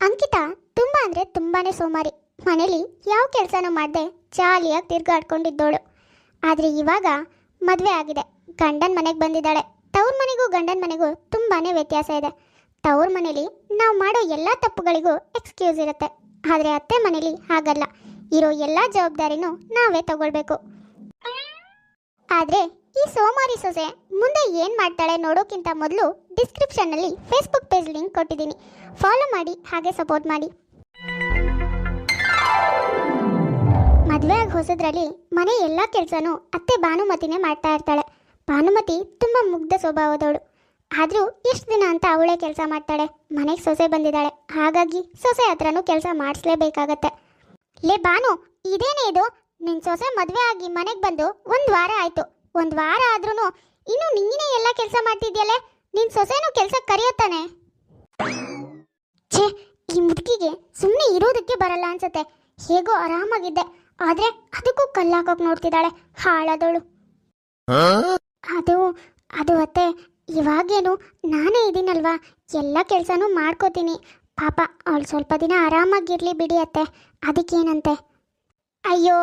ಅಂಕಿತಾ ತುಂಬ ಅಂದರೆ ತುಂಬಾನೇ ಸೋಮಾರಿ. ಮನೇಲಿ ಯಾವ ಕೆಲಸನೂ ಮಾಡದೆ ಜಾಲಿಯಾಗಿ ತಿರ್ಗಾಡ್ಕೊಂಡಿದ್ದೋಳು. ಆದರೆ ಇವಾಗ ಮದುವೆ ಆಗಿದೆ, ಗಂಡನ ಮನೆಗೆ ಬಂದಿದ್ದಾಳೆ. ತವ್ರ ಮನೆಗೂ ಗಂಡನ ಮನೆಗೂ ತುಂಬಾ ವ್ಯತ್ಯಾಸ ಇದೆ. ತವ್ರ ಮನೇಲಿ ನಾವು ಮಾಡೋ ಎಲ್ಲ ತಪ್ಪುಗಳಿಗೂ ಎಕ್ಸ್ಕ್ಯೂಸ್ ಇರುತ್ತೆ. ಆದರೆ ಅತ್ತೆ ಮನೇಲಿ ಹಾಗಲ್ಲ, ಇರೋ ಎಲ್ಲ ಜವಾಬ್ದಾರಿನೂ ನಾವೇ ತಗೊಳ್ಬೇಕು. ಆದರೆ ಈ ಸೋಮಾರಿ ಸೊಸೆ ಮುಂದೆ ಏನು ಮಾಡ್ತಾಳೆ ನೋಡೋಕ್ಕಿಂತ ಮೊದಲು ಡಿಸ್ಕ್ರಿಪ್ಷನ್ನಲ್ಲಿ ಫೇಸ್ಬುಕ್ ಪೇಜ್ ಲಿಂಕ್ ಕೊಟ್ಟಿದ್ದೀನಿ, ಫಾಲೋ ಮಾಡಿ, ಹಾಗೆ ಸಪೋರ್ಟ್ ಮಾಡಿ. ಮದುವೆ ಆಗಿ ಹೊಸದ್ರಲ್ಲಿ ಮನೆ ಎಲ್ಲ ಕೆಲಸನೂ ಅತ್ತೆ ಭಾನುಮತಿನೇ ಮಾಡ್ತಾ ಇರ್ತಾಳೆ. ಭಾನುಮತಿ ತುಂಬ ಮುಗ್ಧ ಸ್ವಭಾವದವಳು. ಆದರೂ ಎಷ್ಟು ದಿನ ಅಂತ ಅವಳೇ ಕೆಲಸ ಮಾಡ್ತಾಳೆ. ಮನೆಗೆ ಸೊಸೆ ಬಂದಿದ್ದಾಳೆ, ಹಾಗಾಗಿ ಸೊಸೆ ಹತ್ರನೂ ಕೆಲಸ ಮಾಡಿಸ್ಲೇಬೇಕಾಗತ್ತೆ. ಲೇ ಭಾನು, ಇದೇನೇ ಇದು? ನಿನ್ನ ಸೊಸೆ ಮದುವೆ ಆಗಿ ಮನೆಗೆ ಬಂದು 1 ವಾರ ಆಯಿತು. 1 ವಾರ ಆದ್ರೂ ಇನ್ನು ನೀನೇ ಎಲ್ಲ ಕೆಲಸ ಮಾಡ್ತಿದ್ಯಲ್ಲೇ. ನಿನ್ನ ಸೊಸೆನೂ ಕೆಲಸಕ್ಕೆ ಕರೆಯುತ್ತಾನೆ. ಛೇ, ಈ ಮುದುಕಿಗೆ ಸುಮ್ಮನೆ ಇರೋದಕ್ಕೆ ಬರಲ್ಲ ಅನ್ಸುತ್ತೆ. ಹೇಗೋ ಆರಾಮಾಗಿದ್ದೆ, ಆದರೆ ಅದಕ್ಕೂ ಕಲ್ಲಾಕೋಕೆ ನೋಡ್ತಿದ್ದಾಳೆ, ಹಾಳಾದವಳು. ಅದು ಅತ್ತೆ, ಇವಾಗೇನು ನಾನೇ ಇದ್ದೀನಲ್ವಾ, ಎಲ್ಲ ಕೆಲಸನೂ ಮಾಡ್ಕೋತೀನಿ. ಪಾಪ ಅವಳು ಸ್ವಲ್ಪ ದಿನ ಆರಾಮಾಗಿರ್ಲಿ ಬಿಡಿ ಅತ್ತೆ, ಅದಕ್ಕೇನಂತೆ. ಅಯ್ಯೋ,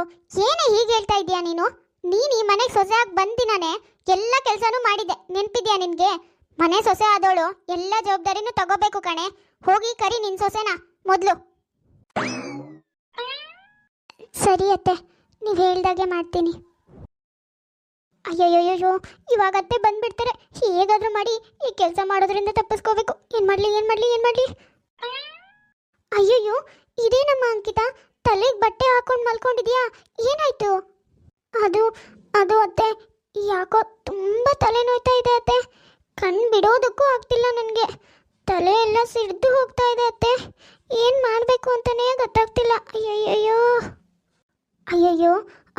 ಏನೇ ಹೀಗೆ ಹೇಳ್ತಾ ಇದೀಯಾ ನೀನು? ನೀನು ಈ ಮನೆಗೆ ಸೊಸೆ ಆಗಿ ಬಂದಿನಾನೆ ಎಲ್ಲ ಕೆಲಸನೂ ಮಾಡಿದ್ದೆ, ನೆನಪಿದ್ಯಾ ನಿನಗೆ? ಮನೆ ಸೊಸೆ ಆದವಳು ಎಲ್ಲ ಜವಾಬ್ದಾರಿನೂ ತಗೋಬೇಕು ಕಣೆ. ಹೋಗಿ ಕರಿ ನಿನ್ನ ಸೊಸೆನ ಮೊದಲು. ಸರಿ ಅತ್ತೆ, ನೀವು ಹೇಳ್ದಾಗೆ ಮಾಡ್ತೀನಿ. ಅಯ್ಯಯ್ಯೋ, ಇವಾಗ ಅತ್ತೆ ಬಂದ್ಬಿಡ್ತಾರೆ. ಹೇಗಾದರೂ ಮಾಡಿ ಈ ಕೆಲಸ ಮಾಡೋದ್ರಿಂದ ತಪ್ಪಿಸ್ಕೋಬೇಕು. ಏನು ಮಾಡಲಿ? ಅಯ್ಯಯ್ಯೋ, ಇದೇನಮ್ಮ ಅಂಕಿತಾ, ತಲೆಗೆ ಬಟ್ಟೆ ಹಾಕೊಂಡು ಮಲ್ಕೊಂಡಿದ್ಯಾ? ಏನಾಯ್ತು? ಅದು ಅತ್ತೆ, ಯಾಕೋ ತುಂಬ ತಲೆ ನೋಯ್ತಾ ಇದೆ ಅತ್ತೆ. ಕಣ್ಣು ಬಿಡೋದಕ್ಕೂ ಆಗ್ತಿಲ್ಲ ನನಗೆ. ತಲೆ ಎಲ್ಲ ಸಿಡ್ದು ಹೋಗ್ತಾ ಇದೆ ಅತ್ತೆ. ಏನು ಮಾಡಬೇಕು ಅಂತಲೇ ಗೊತ್ತಾಗ್ತಿಲ್ಲ. ಅಯ್ಯಯ್ಯೋ,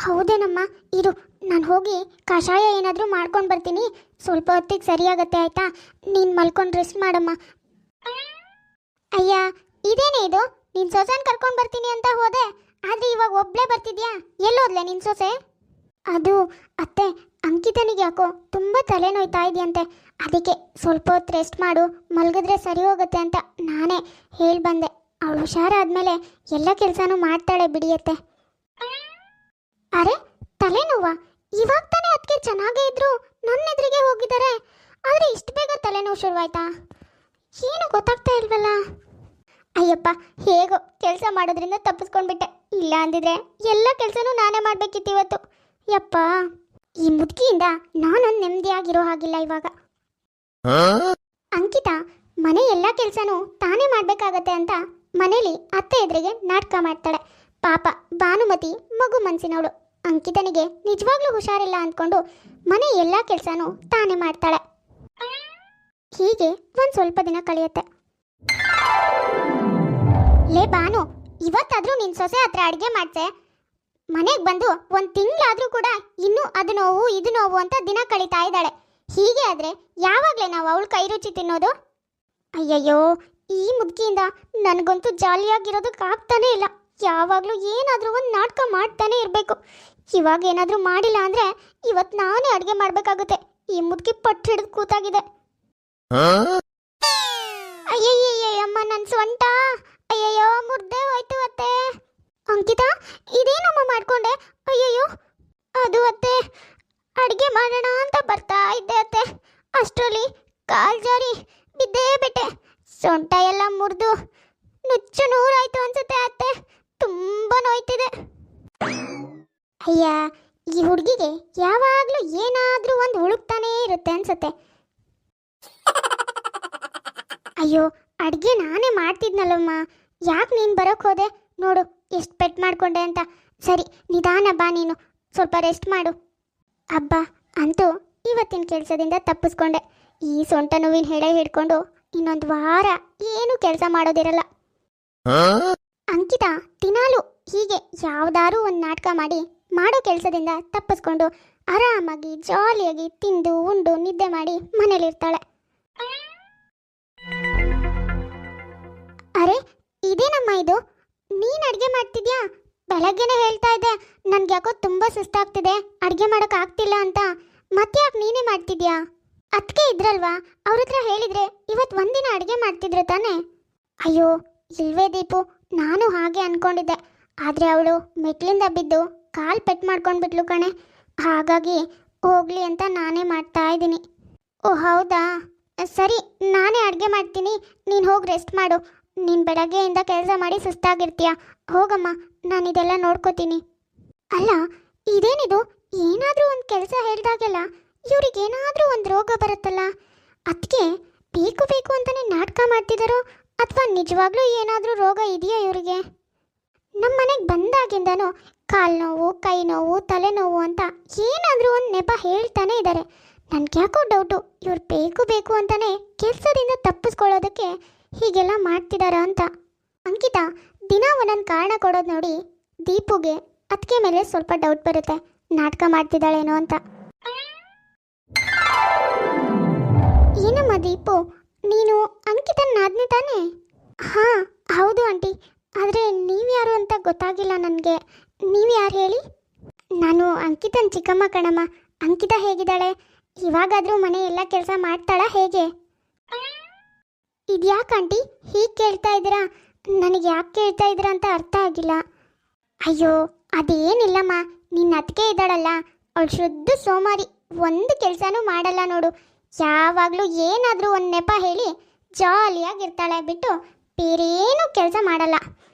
ಹೌದೇನಮ್ಮ, ಇರು, ನಾನು ಹೋಗಿ ಕಷಾಯ ಏನಾದರೂ ಮಾಡ್ಕೊಂಡು ಬರ್ತೀನಿ. ಸ್ವಲ್ಪ ಹೊತ್ತಿಗೆ ಸರಿಯಾಗತ್ತೆ, ಆಯಿತಾ? ನೀನು ಮಲ್ಕೊಂಡು ರೆಸ್ಟ್ ಮಾಡಮ್ಮ. ಅಯ್ಯ, ಇದೇನೇ ಇದು? ನಿನ್ನ ಸೊಸೆನ ಕರ್ಕೊಂಡು ಬರ್ತೀನಿ ಅಂತ ಹೋದೆ, ಆದರೆ ಇವಾಗ ಒಬ್ಬಳೇ ಬರ್ತಿದ್ಯಾ? ಎಲ್ಲೋದ್ಲೆ ನಿನ್ನ ಸೊಸೆ? ಅದು ಅತ್ತೆ, ಅಂಕಿತನಿಗೆ ಯಾಕೋ ತುಂಬ ತಲೆನೋಯ್ತಾ ಇದೆಯಂತೆ. ಅದಕ್ಕೆ ಸ್ವಲ್ಪ ಹೊತ್ತು ರೆಸ್ಟ್ ಮಾಡು, ಮಲಗಿದ್ರೆ ಸರಿ ಹೋಗುತ್ತೆ ಅಂತ ನಾನೇ ಹೇಳಿ ಬಂದೆ. ಅವಳು ಹುಷಾರಾದ್ಮೇಲೆ ಎಲ್ಲ ಕೆಲಸನೂ ಮಾಡ್ತಾಳೆ ಬಿಡಿಯತ್ತೆ. ಅರೆ, ತಲೆನೋವಾ? ಇವಾಗ ತಾನೇ ಅದಕ್ಕೆ ಚೆನ್ನಾಗೇ ಇದ್ರು, ನನ್ನ ಎದುರಿಗೆ ಹೋಗಿದ್ದಾರೆ. ಆದರೆ ಇಷ್ಟು ಬೇಗ ತಲೆನೋವು ಶುರುವಾಯ್ತಾ? ಏನು ಗೊತ್ತಾಗ್ತಾ ಇಲ್ವಲ್ಲ. ಅಯ್ಯಪ್ಪ, ಹೇಗೋ ಕೆಲಸ ಮಾಡೋದ್ರಿಂದ ತಪ್ಪಿಸ್ಕೊಂಡ್ಬಿಟ್ಟೆ. ಇಲ್ಲ ಅಂದಿದ್ರೆ ಎಲ್ಲ ಕೆಲಸನೂ ನಾನೇ ಮಾಡಬೇಕಿತ್ತು ಇವತ್ತು. ಯಪ್ಪ, ಈ ಮುದುಕಿಯಿಂದ ನಾನೊಂದು ನೆಮ್ಮದಿಯಾಗಿರೋ ಹಾಗಿಲ್ಲ ಇವಾಗ. ಅಂಕಿತಾ ಮನೆ ಎಲ್ಲ ಕೆಲಸನೂ ತಾನೇ ಮಾಡಬೇಕಾಗತ್ತೆ ಅಂತ ಮನೇಲಿ ಅತ್ತೆ ಎದುರಿಗೆ ನಾಟಕ ಮಾಡ್ತಾಳೆ. ಪಾಪ ಭಾನುಮತಿ ಮಗು ಮನಸ್ಸಿನವಳು. ಅಂಕಿತನಿಗೆ ನಿಜವಾಗ್ಲೂ ಹುಷಾರಿಲ್ಲ ಅಂದ್ಕೊಂಡು ಮನೆ ಎಲ್ಲ ಕೆಲಸನೂ ತಾನೇ ಮಾಡ್ತಾಳೆ. ಹೀಗೆ ಒಂದು ಸ್ವಲ್ಪ ದಿನ ಕಳೆಯುತ್ತೆ. ಲೇ ಭಾನು, ಇವತ್ತಾದ್ರೂ ನಿನ್ನ ಸೊಸೆ ಹತ್ರ ಅಡುಗೆ ಮಾಡ್ಸೆ. ಮನೆಗೆ ಬಂದು 1 ತಿಂಗಳಾದ್ರೂ ಕೂಡ ಇನ್ನೂ ಅದು ನೋವು ಇದು ನೋವು ಅಂತ ದಿನ ಕಳೀತಾ ಇದ್ದಾಳೆ. ಹೀಗೆ ಆದರೆ ಯಾವಾಗಲೇ ನಾವು ಅವಳ ಕೈ ರುಚಿ ತಿನ್ನೋದು? ಅಯ್ಯಯ್ಯೋ, ಈ ಮುದುಕಿಯಿಂದ ನನಗಂತೂ ಜಾಲಿಯಾಗಿರೋದಕ್ಕೆ ಆಗ್ತಾನೇ ಇಲ್ಲ. ಯಾವಾಗಲೂ ಏನಾದರೂ ಒಂದು ನಾಟಕ ಮಾಡ್ತಾನೆ ಇರಬೇಕು. ಇವಾಗ ಏನಾದರೂ ಮಾಡಿಲ್ಲ ಅಂದರೆ ಇವತ್ತು ನಾನೇ ಅಡುಗೆ ಮಾಡಬೇಕಾಗುತ್ತೆ. ಈ ಮುದುಕಿ ಪಟ್ಟು ಹಿಡಿದು ಕೂತಾಗಿದೆ. ಅಯ್ಯಯ್ಯಮ್ಮ, ನನ್ನ ಸೊಂಟ ಅಯ್ಯಯ್ಯೋ ಮುರ್ದೆ ಹೋಯ್ತು ಅತ್ತೆ. ಅಂಕಿತಾ, ಇದೇನಮ್ಮ ಮಾಡ್ಕೊಂಡೆ? ಅಯ್ಯಯ್ಯೋ, ಅದು ಅತ್ತೆ, ಅಡುಗೆ ಮಾಡೋಣ ಅಂತ ಬರ್ತಾ ಇದ್ದೆ ಅತ್ತೆ, ಅಷ್ಟರಲ್ಲಿ ಕಾಲು ಜಾರಿ ಬಿದ್ದೇ ಬಿಟ್ಟೆ. ಸೊಂಟ ಎಲ್ಲ ಮುರಿದು ನುಚ್ಚು ನೂರಾಯ್ತು ಅನ್ಸುತ್ತೆ ಅತ್ತೆ. ತುಂಬ ನೋಯ್ತಿದೆ. ಅಯ್ಯ, ಈ ಹುಡುಗಿಗೆ ಯಾವಾಗಲೂ ಏನಾದರೂ ಒಂದು ಹುಡುಕ್ತಾನೇ ಇರುತ್ತೆ ಅನ್ಸುತ್ತೆ. ಅಯ್ಯೋ, ಅಡುಗೆ ನಾನೇ ಮಾಡ್ತಿದ್ನಲ್ಲಮ್ಮ, ಯಾಕೆ ನೀನು ಬರೋಕ್ಕೆ ಹೋದೆ? ನೋಡು ಎಷ್ಟು ಪೆಟ್ಟು ಮಾಡ್ಕೊಂಡೆ ಅಂತ. ಸರಿ, ನಿಧಾನ ಬಾ, ನೀನು ಸ್ವಲ್ಪ ರೆಸ್ಟ್ ಮಾಡು. ಅಬ್ಬಾ, ಅಂತೂ ಇವತ್ತಿನ ಕೆಲಸದಿಂದ ತಪ್ಪಿಸ್ಕೊಂಡೆ. ಈ ಸೊಂಟ ನೋವಿನ ಹೆಡೆ ಹಿಡ್ಕೊಂಡು ಇನ್ನೊಂದು ವಾರ ಏನು ಕೆಲಸ ಮಾಡೋದಿರಲ್ಲ. ಅಂಕಿತಾ ದಿನಾಲು ಹೀಗೆ ಯಾವುದಾದ್ರೂ ಒಂದು ನಾಟಕ ಮಾಡಿ ಮಾಡೋ ಕೆಲಸದಿಂದ ತಪ್ಪಿಸ್ಕೊಂಡು ಆರಾಮಾಗಿ ಜಾಲಿಯಾಗಿ ತಿಂದು ಉಂಡು ನಿದ್ದೆ ಮಾಡಿ ಮನೇಲಿರ್ತಾಳೆ. ಅರೆ, ಇದೇನಮ್ಮ ಇದು? ನೀನು ಅಡುಗೆ ಮಾಡ್ತಿದ್ಯಾ? ಬೆಳಗ್ಗೆನೇ ಹೇಳ್ತಾ ಇದ್ದೆ ನನಗೆ ಯಾಕೋ ತುಂಬ ಸುಸ್ತಾಗ್ತಿದೆ, ಅಡುಗೆ ಮಾಡೋಕ್ಕಾಗ್ತಿಲ್ಲ ಅಂತ. ಮತ್ತೆ ಯಾಕೆ ನೀನೇ ಮಾಡ್ತಿದ್ಯಾ? ಅದಕ್ಕೆ ಇದ್ರಲ್ವಾ, ಅವ್ರ ಹತ್ರ ಹೇಳಿದರೆ ಇವತ್ತು ಒಂದಿನ ಅಡುಗೆ ಮಾಡ್ತಿದ್ರು ತಾನೇ. ಅಯ್ಯೋ, ಇಲ್ವೇ ದೀಪು, ನಾನು ಹಾಗೆ ಅನ್ಕೊಂಡಿದ್ದೆ. ಆದರೆ ಅವಳು ಮೆಟ್ಲಿಂದ ಬಿದ್ದು ಕಾಲು ಪೆಟ್ಟು ಮಾಡ್ಕೊಂಡ್ಬಿಟ್ಲು ಕಣೆ. ಹಾಗಾಗಿ ಹೋಗ್ಲಿ ಅಂತ ನಾನೇ ಮಾಡ್ತಾ ಇದ್ದೀನಿ. ಓ ಹೌದಾ, ಸರಿ, ನಾನೇ ಅಡುಗೆ ಮಾಡ್ತೀನಿ, ನೀನು ಹೋಗಿ ರೆಸ್ಟ್ ಮಾಡು. ನೀನು ಬೆಳಗ್ಗೆಯಿಂದ ಕೆಲಸ ಮಾಡಿ ಸುಸ್ತಾಗಿರ್ತೀಯ. ಹೋಗಮ್ಮ, ನಾನು ಇದೆಲ್ಲ ನೋಡ್ಕೋತೀನಿ. ಅಲ್ಲ, ಇದೇನಿದು? ಏನಾದರೂ ಒಂದು ಕೆಲಸ ಹೇಳಿದಾಗೆಲ್ಲ ಇವ್ರಿಗೇನಾದರೂ ಒಂದು ರೋಗ ಬರುತ್ತಲ್ಲ. ಅದಕ್ಕೆ ಬೇಕು ಬೇಕು ಅಂತಲೇ ನಾಟಕ ಮಾಡ್ತಿದ್ದಾರೋ ಅಥವಾ ನಿಜವಾಗ್ಲೂ ಏನಾದರೂ ರೋಗ ಇದೆಯಾ ಇವರಿಗೆ? ನಮ್ಮ ಮನೆಗೆ ಬಂದಾಗಿಂದನೂ ಕಾಲು ನೋವು, ಕೈ ನೋವು, ತಲೆನೋವು ಅಂತ ಏನಾದರೂ ಒಂದು ನೆಪ ಹೇಳ್ತಾನೆ ಇದ್ದಾರೆ. ನನಗೆ ಯಾಕೋ ಡೌಟು, ಇವ್ರು ಬೇಕು ಬೇಕು ಅಂತಲೇ ಕೆಲಸದಿಂದ ತಪ್ಪಿಸ್ಕೊಳ್ಳೋದಕ್ಕೆ ಹೀಗೆಲ್ಲ ಮಾಡ್ತಿದಾರ ಅಂತ. ಅಂಕಿತಾ ದಿನ ಒಂದೊಂದು ಕಾರಣ ಕೊಡೋದು ನೋಡಿ ದೀಪುಗೆ ಅದಕ್ಕೆ ಮೇಲೆ ಸ್ವಲ್ಪ ಡೌಟ್ ಬರುತ್ತೆ, ನಾಟಕ ಮಾಡ್ತಿದ್ದಾಳೇನೋ ಅಂತ. ಏನಮ್ಮ ದೀಪು, ನೀನು ಅಂಕಿತನ ನಾದ್ನೆ ತಾನೇ? ಹಾಂ ಹೌದು ಆಂಟಿ, ಆದರೆ ನೀವ್ಯಾರು ಅಂತ ಗೊತ್ತಾಗಿಲ್ಲ ನನಗೆ. ನೀವು ಯಾರು ಹೇಳಿ? ನಾನು ಅಂಕಿತನ ಚಿಕ್ಕಮ್ಮ ಕಣಮ್ಮ. ಅಂಕಿತಾ ಹೇಗಿದ್ದಾಳೆ? ಇವಾಗಾದರೂ ಮನೆ ಎಲ್ಲ ಕೆಲಸ ಮಾಡ್ತಾಳಾ ಹೇಗೆ? ಇದ್ಯಾಕೆ ಆಂಟಿ ಹೀಗೆ ಕೇಳ್ತಾ ಇದ್ದೀರಾ? ನನಗೆ ಯಾಕೆ ಕೇಳ್ತಾ ಇದ್ದೀರಾ ಅಂತ ಅರ್ಥ ಆಗಿಲ್ಲ. ಅಯ್ಯೋ ಅದೇನಿಲ್ಲಮ್ಮ, ನಿನ್ನ ಅತ್ತಿಗೆ ಇದ್ದಾಳಲ್ಲ, ಅವಳು ಶುದ್ಧ ಸೋಮಾರಿ, ಒಂದು ಕೆಲಸನೂ ಮಾಡಲ್ಲ ನೋಡು. ಯಾವಾಗಲೂ ಏನಾದರೂ ಒಂದು ನೆಪ ಹೇಳಿ ಜಾಲಿಯಾಗಿರ್ತಾಳೆ ಬಿಟ್ಟು ಬೇರೇನೂ ಕೆಲಸ ಮಾಡಲ್ಲ.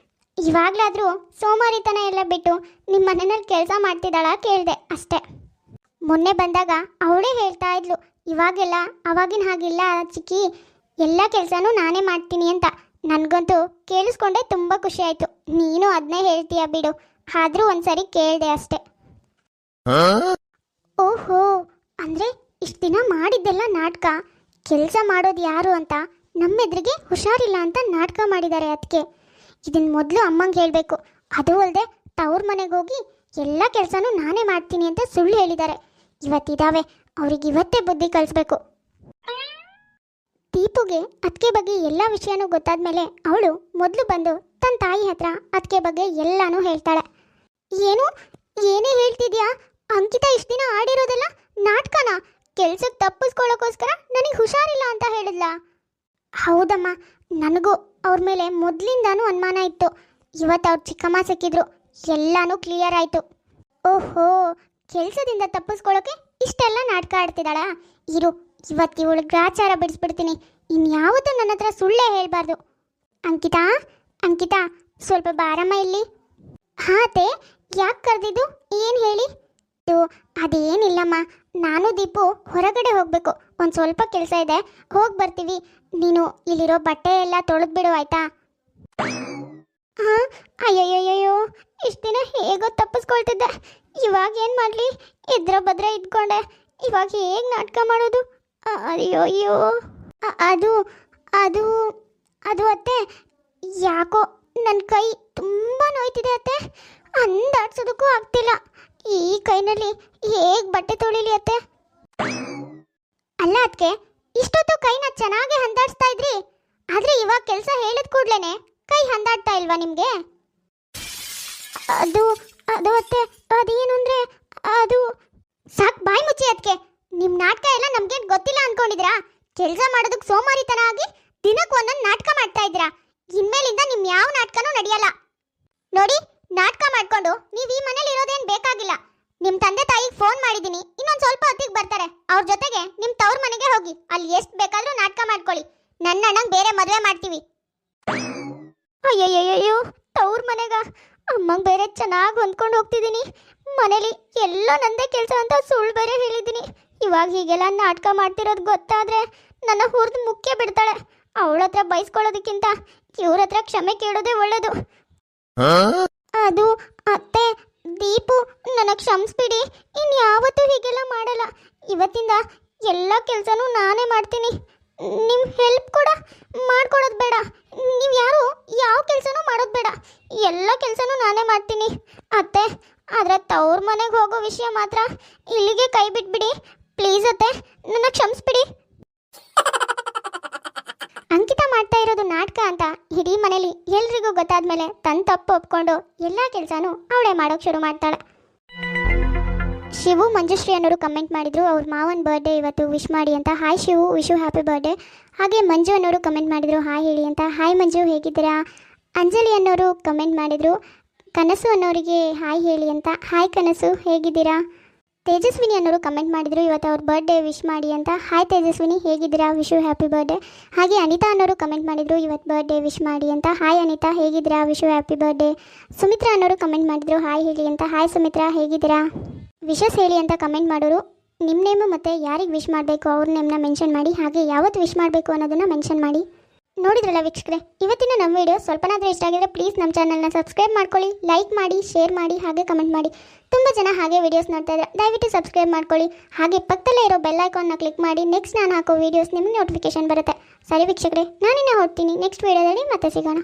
ಇವಾಗಲಾದರೂ ಸೋಮಾರಿತನ ಎಲ್ಲ ಬಿಟ್ಟು ನಿಮ್ಮ ಮನೆಯಲ್ಲಿ ಕೆಲಸ ಮಾಡ್ತಿದ್ದಾಳ ಕೇಳಿದೆ ಅಷ್ಟೇ. ಮೊನ್ನೆ ಬಂದಾಗ ಅವಳೇ ಹೇಳ್ತಾ ಇದ್ಲು, ಇವಾಗೆಲ್ಲ ಅವಾಗಿನ ಹಾಗಿಲ್ಲ ಚಿಕ್ಕಿ, ಎಲ್ಲ ಕೆಲಸನೂ ನಾನೇ ಮಾಡ್ತೀನಿ ಅಂತ. ನನಗಂತೂ ಕೇಳಿಸ್ಕೊಂಡೆ ತುಂಬ ಖುಷಿ ಆಯಿತು. ನೀನು ಅದನ್ನೇ ಹೇಳ್ತೀಯ ಬಿಡು, ಆದರೂ ಒಂದ್ಸರಿ ಕೇಳಿದೆ ಅಷ್ಟೆ. ಓಹೋ, ಅಂದರೆ ಇಷ್ಟು ದಿನ ಮಾಡಿದ್ದೆಲ್ಲ ನಾಟಕ. ಕೆಲಸ ಮಾಡೋದು ಯಾರು ಅಂತ ನಮ್ಮೆದ್ರಿಗೆ ಹುಷಾರಿಲ್ಲ ಅಂತ ನಾಟಕ ಮಾಡಿದ್ದಾರೆ. ಅದಕ್ಕೆ ಇದನ್ನು ಮೊದಲು ಅಮ್ಮಂಗೆ ಹೇಳಬೇಕು. ಅದು ಅಲ್ಲದೆ ತವ್ರ ಮನೆಗೆ ಹೋಗಿ ಎಲ್ಲ ಕೆಲಸನೂ ನಾನೇ ಮಾಡ್ತೀನಿ ಅಂತ ಸುಳ್ಳು ಹೇಳಿದ್ದಾರೆ. ಇವತ್ತಿದ್ದಾವೆ, ಅವ್ರಿಗೆ ಇವತ್ತೇ ಬುದ್ಧಿ ಕಲಿಸ್ಬೇಕು. ದೀಪುಗೆ ಅದಕ್ಕೆ ಬಗ್ಗೆ ಎಲ್ಲ ವಿಷಯನೂ ಗೊತ್ತಾದ್ಮೇಲೆ ಅವಳು ಮೊದಲು ಬಂದು ತನ್ನ ತಾಯಿ ಹತ್ರ ಅದಕ್ಕೆ ಬಗ್ಗೆ ಎಲ್ಲನೂ ಹೇಳ್ತಾಳೆ. ಏನು ಏನೇ ಹೇಳ್ತಿದ್ಯಾ? ಅಂಕಿತಾ ಇಷ್ಟು ದಿನ ಆಡಿರೋದೆಲ್ಲ ನಾಟಕನ? ಕೆಲ್ಸಕ್ಕೆ ತಪ್ಪಿಸ್ಕೊಳ್ಳೋಕ್ಕೋಸ್ಕರ ನನಗೆ ಹುಷಾರಿಲ್ಲ ಅಂತ ಹೇಳಿದ್ಲಾ? ಹೌದಮ್ಮ, ನನಗೂ ಅವ್ರ ಮೇಲೆ ಮೊದಲಿಂದಾನೂ ಅನುಮಾನ ಇತ್ತು. ಇವತ್ತು ಅವ್ರ ಚಿಕ್ಕಮ್ಮ ಸಿಕ್ಕಿದ್ರು, ಎಲ್ಲನೂ ಕ್ಲಿಯರ್ ಆಯಿತು. ಓಹೋ, ಕೆಲಸದಿಂದ ತಪ್ಪಿಸ್ಕೊಳ್ಳೋಕೆ ಇಷ್ಟೆಲ್ಲ ನಾಟಕ ಆಡ್ತಿದ್ದಾಳಾ? ಇರು, ಇವತ್ತು ಇವಳು ಗ್ರಾಚಾರ ಬಿಡಿಸ್ಬಿಡ್ತೀನಿ. ಇನ್ಯಾವುದೂ ನನ್ನ ಹತ್ರ ಸುಳ್ಳೇ ಹೇಳಬಾರ್ದು. ಅಂಕಿತಾ, ಅಂಕಿತಾ, ಸ್ವಲ್ಪ ಬಾರಮ್ಮ ಇಲ್ಲಿ. ಹಾತೆ, ಯಾಕೆ ಕರೆದಿದ್ದು? ಏನು ಹೇಳಿ? ಅದೇನಿಲ್ಲಮ್ಮ, ನಾನು ದೀಪು ಹೊರಗಡೆ ಹೋಗಬೇಕು, ಒಂದು ಸ್ವಲ್ಪ ಕೆಲಸ ಇದೆ, ಹೋಗಿ ಬರ್ತೀವಿ. ನೀನು ಇಲ್ಲಿರೋ ಬಟ್ಟೆ ಎಲ್ಲ ತೊಳೆದ್ಬಿಡು ಆಯ್ತಾ? ಹಾಂ, ಅಯ್ಯಯ್ಯಯ್ಯೋ, ಇಷ್ಟು ದಿನ ಹೇಗೋ ತಪ್ಪಿಸ್ಕೊಳ್ತಿದ್ದೆ, ಇವಾಗ ಏನು ಮಾಡಲಿ? ಇದ್ರ ಭದ್ರ ಇದ್ಕೊಂಡೆ, ಇವಾಗ ಹೇಗೆ ನಾಟಕ ಮಾಡೋದು? ಅಯ್ಯೋ ಅಯ್ಯೋ, ಅದು ಅದು ಅದು ಅತ್ತೆ, ಯಾಕೋ ನನ್ನ ಕೈ ತುಂಬ ನೋಯ್ತಿದೆ ಅತ್ತೆ, ಅಂದಾಡ್ಸೋದಕ್ಕೂ ಆಗ್ತಿಲ್ಲ. ಈ ಕೈನಲ್ಲಿ ಹೇಗೆ ಬಟ್ಟೆ ತೊಳಿಲಿ ಅತ್ತೆ? ಅಲ್ಲ ಅದಕ್ಕೆ ಇಷ್ಟೊತ್ತು ಕೈನ ಚೆನ್ನಾಗಿ ಹಂದಾಡ್ಸ್ತಾ ಇದ್ರಿ, ಆದರೆ ಇವಾಗ ಕೆಲಸ ಹೇಳಿದ ಕೂಡ್ಲೇನೆ ಕೈ ಹಂದಾಡ್ತಾ ಇಲ್ವಾ ನಿಮಗೆ? ಅದು ಅದು ಅತ್ತೆ, ಅದೇನು ಅಂದರೆ ಅದು ಸಾಕು, ಬಾಯಿ ಮುಚ್ಚಿ ಅದಕ್ಕೆ. ನಿಮ್ಮ ನಾಟಕ ಎಲ್ಲ ನಮ್ಗೇನು ಗೊತ್ತಿಲ್ಲ ಅನ್ಕೊಂಡಿದ್ರಾ? ಕೆಲಸ ಮಾಡೋದಕ್ಕೆ ಸೋಮಾರಿತನ ಆಗಿ ದಿನಕ್ಕೆ ಒಂದೊಂದು ನಾಟಕ ಮಾಡ್ತಾ ಇದ್ದೀರಾ. ಇನ್ಮೇಲಿಂದ ನಿಮ್ಮ ಯಾವ ನಾಟಕನೂ ನಡೆಯಲ್ಲ ನೋಡಿ. ನಾಟಕ ಮಾಡ್ಕೊಂಡು ನೀವು ಈ ಮನೇಲಿ ಇರೋದೇನು ಬೇಕಾಗಿಲ್ಲ. ನಿಮ್ಮ ತಂದೆ ತಾಯಿಗೆ ಫೋನ್ ಮಾಡಿದ್ದೀನಿ, ಇನ್ನೊಂದು ಸ್ವಲ್ಪ ಹೊತ್ತಿಗೆ ಬರ್ತಾರೆ. ಅವ್ರ ಜೊತೆಗೆ ನಿಮ್ಮ ತವ್ರ ಮನೆಗೆ ಹೋಗಿ ಅಲ್ಲಿ ಎಷ್ಟು ಬೇಕಾದರೂ ನಾಟಕ ಮಾಡ್ಕೊಳ್ಳಿ. ನನ್ನ ಅಣ್ಣಂಗೆ ಬೇರೆ ಮದುವೆ ಮಾಡ್ತೀವಿ. ಅಯ್ಯಯ್ಯಯ್ಯೋ, ತವ್ರ ಮನೆಗ ಅಮ್ಮಂಗೆ ಬೇರೆ ಚೆನ್ನಾಗಿ ಹೊಂದ್ಕೊಂಡು ಹೋಗ್ತಿದ್ದೀನಿ. ಮನೇಲಿ ಎಲ್ಲ ನಂದೇ ಕೆಲಸ ಅಂತ ಸುಳ್ಳು ಬೇರೆ ಹೇಳಿದ್ದೀನಿ. ಇವಾಗ ಹೀಗೆಲ್ಲ ನಾಟಕ ಮಾಡ್ತಿರೋದು ಗೊತ್ತಾದರೆ ನನ್ನ ಹುರಿದು ಮುಖ್ಯ ಬಿಡ್ತಾಳೆ. ಅವಳ ಹತ್ರ ಬಯಸ್ಕೊಳ್ಳೋದಕ್ಕಿಂತ ಇವ್ರ ಹತ್ರ ಕ್ಷಮೆ ಕೇಳೋದೇ ಒಳ್ಳೇದು. ಅದು ಅತ್ತೆ, ದೀಪು ನನಗೆ ಕ್ಷಮಿಸ್ಬಿಡಿ, ಇನ್ಯಾವತ್ತೂ ಹೀಗೆಲ್ಲ ಮಾಡಲ್ಲ. ಇವತ್ತಿಂದ ಎಲ್ಲ ಕೆಲಸನೂ ನಾನೇ ಮಾಡ್ತೀನಿ. ನಿಮ್ಮ ಹೆಲ್ಪ್ ಕೂಡ ಮಾಡ್ಕೊಡೋದು ಬೇಡ. ನೀವು ಯಾರು ಯಾವ ಕೆಲಸನೂ ಮಾಡೋದು ಬೇಡ, ಎಲ್ಲ ಕೆಲಸನೂ ನಾನೇ ಮಾಡ್ತೀನಿ ಅತ್ತೆ. ಆದರೆ ತವ್ರ ಮನೆಗೆ ಹೋಗೋ ವಿಷಯ ಮಾತ್ರ ಇಲ್ಲಿಗೆ ಕೈ ಬಿಟ್ಬಿಡಿ ಪ್ಲೀಸ್ ಅತ್ತೆ, ನನ್ನ ಕ್ಷಮಿಸ್ಬಿಡಿ. ಅಂಕಿತಾ ಮಾಡ್ತಾ ಇರೋದು ನಾಟಕ ಅಂತ ಇಡೀ ಮನೇಲಿ ಎಲ್ರಿಗೂ ಗೊತ್ತಾದ್ಮೇಲೆ ತನ್ನ ತಪ್ಪು ಒಪ್ಕೊಂಡು ಎಲ್ಲ ಕೆಲಸನೂ ಅವಳೇ ಮಾಡೋಕೆ ಶುರು ಮಾಡ್ತಾಳೆ. ಶಿವು ಮಂಜುಶ್ರೀ ಅನ್ನೋರು ಕಮೆಂಟ್ ಮಾಡಿದ್ರು ಅವ್ರ ಮಾವನ ಬರ್ಡೇ ಇವತ್ತು ವಿಶ್ ಮಾಡಿ ಅಂತ. Hi Shivu, Vishu happy birthday. ಹಾಗೆ ಮಂಜು ಅನ್ನೋರು ಕಮೆಂಟ್ ಮಾಡಿದ್ರು ಹಾಯ್ ಹೇಳಿ ಅಂತ. ಹಾಯ್ ಮಂಜು, ಹೇಗಿದ್ದೀರಾ? ಅಂಜಲಿ ಅನ್ನೋರು ಕಮೆಂಟ್ ಮಾಡಿದರು ಕನಸು ಅನ್ನೋರಿಗೆ ಹಾಯ್ ಹೇಳಿ ಅಂತ. ಹಾಯ್ ಕನಸು, ಹೇಗಿದ್ದೀರಾ? ತೇಜಸ್ವಿನಿ ಅನ್ನೋರು ಕಮೆಂಟ್ ಮಾಡಿದರು ಇವತ್ತು ಅವ್ರ ಬರ್ಡೇ ವಿಶ್ ಮಾಡಿ ಅಂತ. ಹಾಯ್ ತೇಜಸ್ವಿನಿ, ಹೇಗಿದ್ದೀರಾ? Vishu happy birthday. ಹಾಗೆ ಅನಿತಾ ಅನ್ನೋರು ಕಮೆಂಟ್ ಮಾಡಿದರು ಇವತ್ತು ಬರ್ಡೇ ವಿಶ್ ಮಾಡಿ ಅಂತ. ಹಾಯ್ ಅನಿತಾ, ಹೇಗಿದ್ದೀರಾ? Vishu happy birthday. ಸುಮಿತ್ರಾ ಅನ್ನೋರು ಕಮೆಂಟ್ ಮಾಡಿದರು ಹಾಯ್ ಹೇಳಿ ಅಂತ. ಹಾಯ್ ಸುಮಿತ್ರಾ, ಹೇಗಿದ್ದೀರಾ? ವಿಶಸ್ ಹೇಳಿ ಅಂತ ಕಮೆಂಟ್ ಮಾಡೋರು ನಿಮ್ಮ ನೇಮು ಮತ್ತು ಯಾರಿಗೆ ವಿಶ್ ಮಾಡಬೇಕು ಅವ್ರ ನೇಮನ್ನ ಮೆನ್ಷನ್ ಮಾಡಿ, ಹಾಗೆ ಯಾವತ್ತು ವಿಶ್ ಮಾಡಬೇಕು ಅನ್ನೋದನ್ನು ಮೆನ್ಷನ್ ಮಾಡಿ. ನೋಡಿದ್ರಲ್ಲ ವೀಕ್ಷಕರೇ, ಇವತ್ತಿನ ನಮ್ಮ ವಿಡಿಯೋ ಸ್ವಲ್ಪನಾದರೂ ಇಷ್ಟ ಆಗಿದ್ರೆ ಪ್ಲೀಸ್ ನಮ್ಮ ಚಾನಲ್ನ ಸಬ್ಸ್ಕ್ರೈಬ್ ಮಾಡ್ಕೊಳ್ಳಿ, ಲೈಕ್ ಮಾಡಿ, ಶೇರ್ ಮಾಡಿ, ಹಾಗೆ ಕಮೆಂಟ್ ಮಾಡಿ. ತುಂಬ ಜನ ಹಾಗೆ ವೀಡಿಯೋಸ್ ನೋಡ್ತಾ ಇದ್ದಾರೆ, ದಯವಿಟ್ಟು ಸಬ್ಸ್ಕ್ರೈಬ್ ಮಾಡ್ಕೊಳ್ಳಿ. ಹಾಗೆ ಪಕ್ಕದಲ್ಲೇ ಇರೋ ಬೆಲ್ ಐಕಾನ್ನ ಕ್ಲಿಕ್ ಮಾಡಿ, ನೆಕ್ಸ್ಟ್ ನಾನು ಹಾಕೋ ವೀಡಿಯೋಸ್ ನಿಮಗೆ ನೋಟಿಫಿಕೇಶನ್ ಬರುತ್ತೆ. ಸರಿ ವೀಕ್ಷಕರೇ, ನಾನಿನ್ನ ಹೊರಡ್ತೀನಿ. ನೆಕ್ಸ್ಟ್ ವೀಡಿಯೋದಲ್ಲಿ ಮತ್ತೆ ಸಿಗೋಣ.